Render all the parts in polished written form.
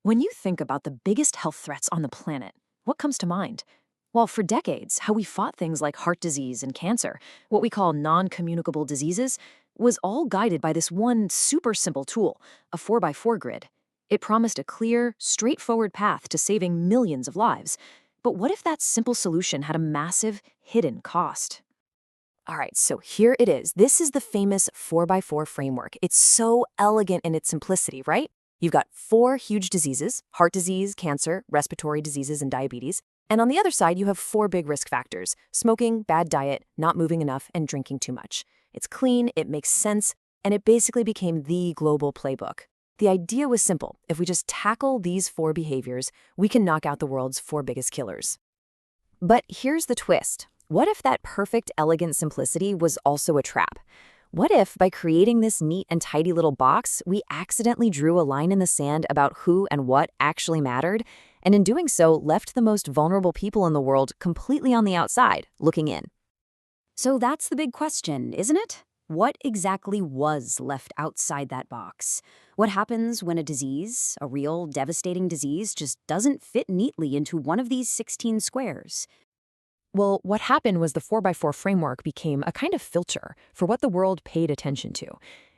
When you think about the biggest health threats on the planet, what comes to mind? Well, for decades, how we fought things like heart disease and cancer, what we call non-communicable diseases, was all guided by this one super simple tool, a 4x4 grid. It promised a clear, straightforward path to saving millions of lives. But what if that simple solution had a massive, hidden cost? All right, so here it is. This is the famous 4x4 framework. It's so elegant in its simplicity, right? You've got four huge diseases: heart disease, cancer, respiratory diseases, and diabetes. And on the other side, you have four big risk factors: smoking, bad diet, not moving enough, and drinking too much. It's clean, it makes sense, and it basically became the global playbook. The idea was simple. If we just tackle these four behaviors, we can knock out the world's four biggest killers. But here's the twist. What if that perfect, elegant simplicity was also a trap? What if, by creating this neat and tidy little box, we accidentally drew a line in the sand about who and what actually mattered, and in doing so, left the most vulnerable people in the world completely on the outside, looking in? So that's the big question, isn't it? What exactly was left outside that box? What happens when a disease, a real devastating disease, just doesn't fit neatly into one of these 16 squares? Well, what happened was the 4x4 framework became a kind of filter for what the world paid attention to.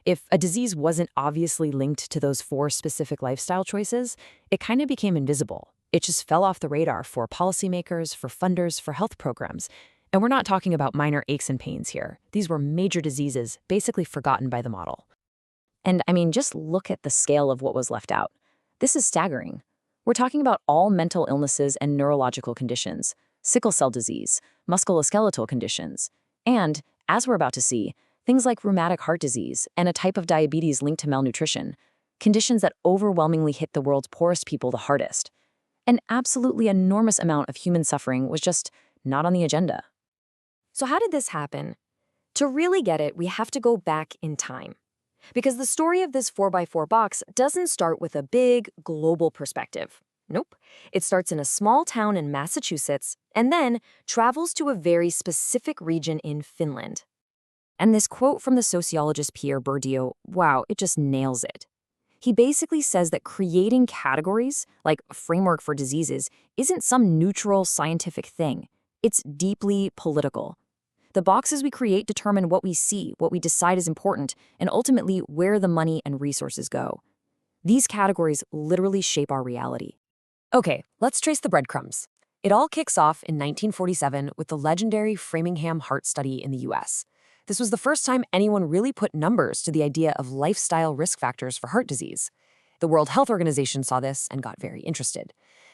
If a disease wasn't obviously linked to those four specific lifestyle choices, it kind of became invisible. It just fell off the radar for policymakers, for funders, for health programs. And we're not talking about minor aches and pains here. These were major diseases, basically forgotten by the model. And I mean, just look at the scale of what was left out. This is staggering. We're talking about all mental illnesses and neurological conditions: sickle cell disease, musculoskeletal conditions, and, as we're about to see, things like rheumatic heart disease and a type of diabetes linked to malnutrition, conditions that overwhelmingly hit the world's poorest people the hardest. An absolutely enormous amount of human suffering was just not on the agenda. So how did this happen? To really get it, we have to go back in time. Because the story of this 4x4 box doesn't start with a big, global perspective. Nope. It starts in a small town in Massachusetts and then travels to a very specific region in Finland. And this quote from the sociologist Pierre Bourdieu, wow, it just nails it. He basically says that creating categories, like a framework for diseases, isn't some neutral scientific thing. It's deeply political. The boxes we create determine what we see, what we decide is important, and ultimately where the money and resources go. These categories literally shape our reality. Okay, let's trace the breadcrumbs. It all kicks off in 1947 with the legendary Framingham Heart Study in the US. This was the first time anyone really put numbers to the idea of lifestyle risk factors for heart disease. The World Health Organization saw this and got very interested.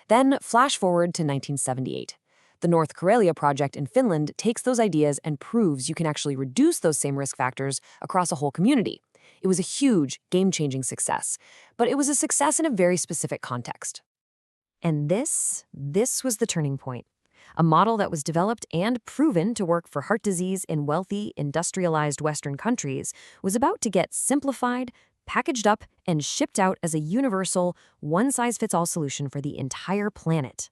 Then flash forward to 1978. The North Karelia project in Finland takes those ideas and proves you can actually reduce those same risk factors across a whole community. It was a huge, game-changing success, but it was a success in a very specific context. And this was the turning point. A model that was developed and proven to work for heart disease in wealthy, industrialized Western countries was about to get simplified, packaged up, and shipped out as a universal, one-size-fits-all solution for the entire planet.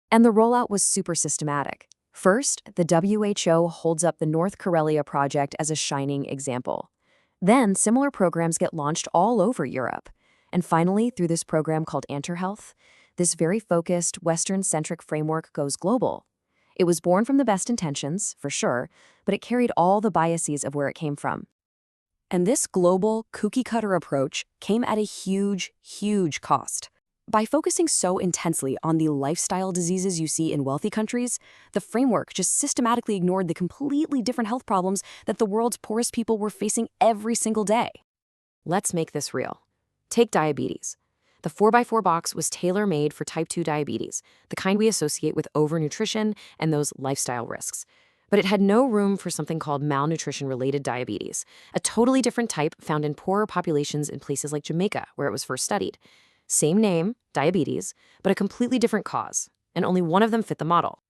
And the rollout was super systematic. First, the WHO holds up the North Karelia project as a shining example. Then, similar programs get launched all over Europe. And finally, through this program called AnterHealth, this very focused, Western-centric framework goes global. It was born from the best intentions, for sure, but it carried all the biases of where it came from. And this global, cookie-cutter approach came at a huge, huge cost. By focusing so intensely on the lifestyle diseases you see in wealthy countries, the framework just systematically ignored the completely different health problems that the world's poorest people were facing every single day. Let's make this real. Take diabetes. The 4x4 box was tailor-made for type 2 diabetes, the kind we associate with overnutrition and those lifestyle risks. But it had no room for something called malnutrition-related diabetes, a totally different type found in poorer populations in places like Jamaica, where it was first studied. Same name, diabetes, but a completely different cause, and only one of them fit the model.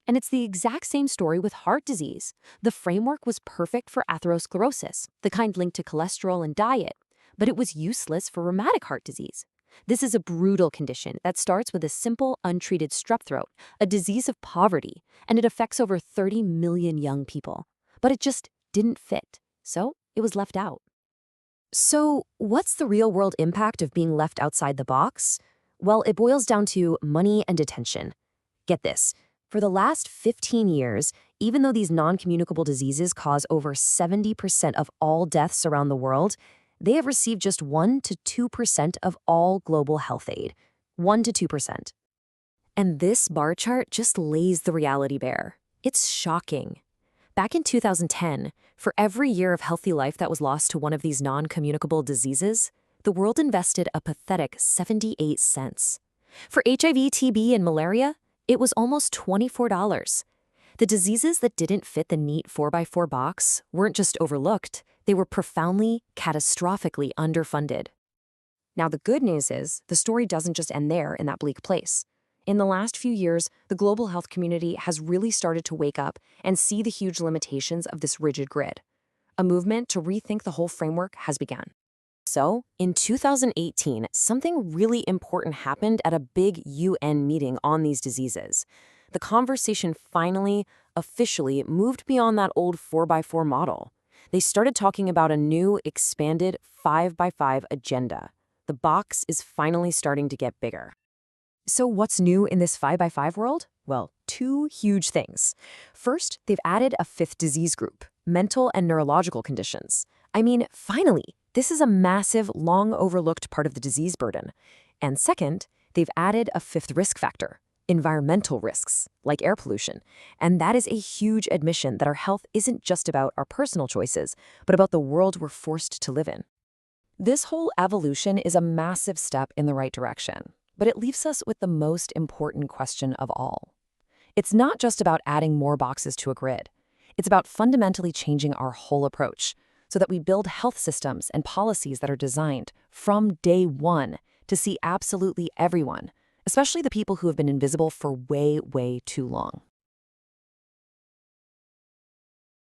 And it's the exact same story with heart disease. The framework was perfect for atherosclerosis, the kind linked to cholesterol and diet, but it was useless for rheumatic heart disease. This is a brutal condition that starts with a simple, untreated strep throat, a disease of poverty, and it affects over 30 million young people. But it just didn't fit, so it was left out. So, what's the real-world impact of being left outside the box? Well, it boils down to money and attention. Get this. For the last 15 years, even though these non-communicable diseases cause over 70% of all deaths around the world, they have received just 1 to 2% of all global health aid. 1 to 2%. And this bar chart just lays the reality bare. It's shocking. Back in 2010, for every year of healthy life that was lost to one of these non-communicable diseases, the world invested a pathetic 78 cents. For HIV, TB, and malaria, it was almost $24. The diseases that didn't fit the neat 4x4 box weren't just overlooked, they were profoundly, catastrophically underfunded. Now, the good news is, the story doesn't just end there in that bleak place. In the last few years, the global health community has really started to wake up and see the huge limitations of this rigid grid. A movement to rethink the whole framework has begun. So, in 2018, something really important happened at a big UN meeting on these diseases. The conversation finally, officially moved beyond that old 4x4 model. They started talking about a new, expanded 5x5 agenda. The box is finally starting to get bigger. So what's new in this 5x5 world? Well, two huge things. First, they've added a fifth disease group, mental and neurological conditions. I mean, finally, this is a massive, long-overlooked part of the disease burden. And second, they've added a fifth risk factor, environmental risks, like air pollution. And that is a huge admission that our health isn't just about our personal choices, but about the world we're forced to live in. This whole evolution is a massive step in the right direction, but it leaves us with the most important question of all. It's not just about adding more boxes to a grid. It's about fundamentally changing our whole approach so that we build health systems and policies that are designed from day one to see absolutely everyone, especially the people who have been invisible for way, way too long.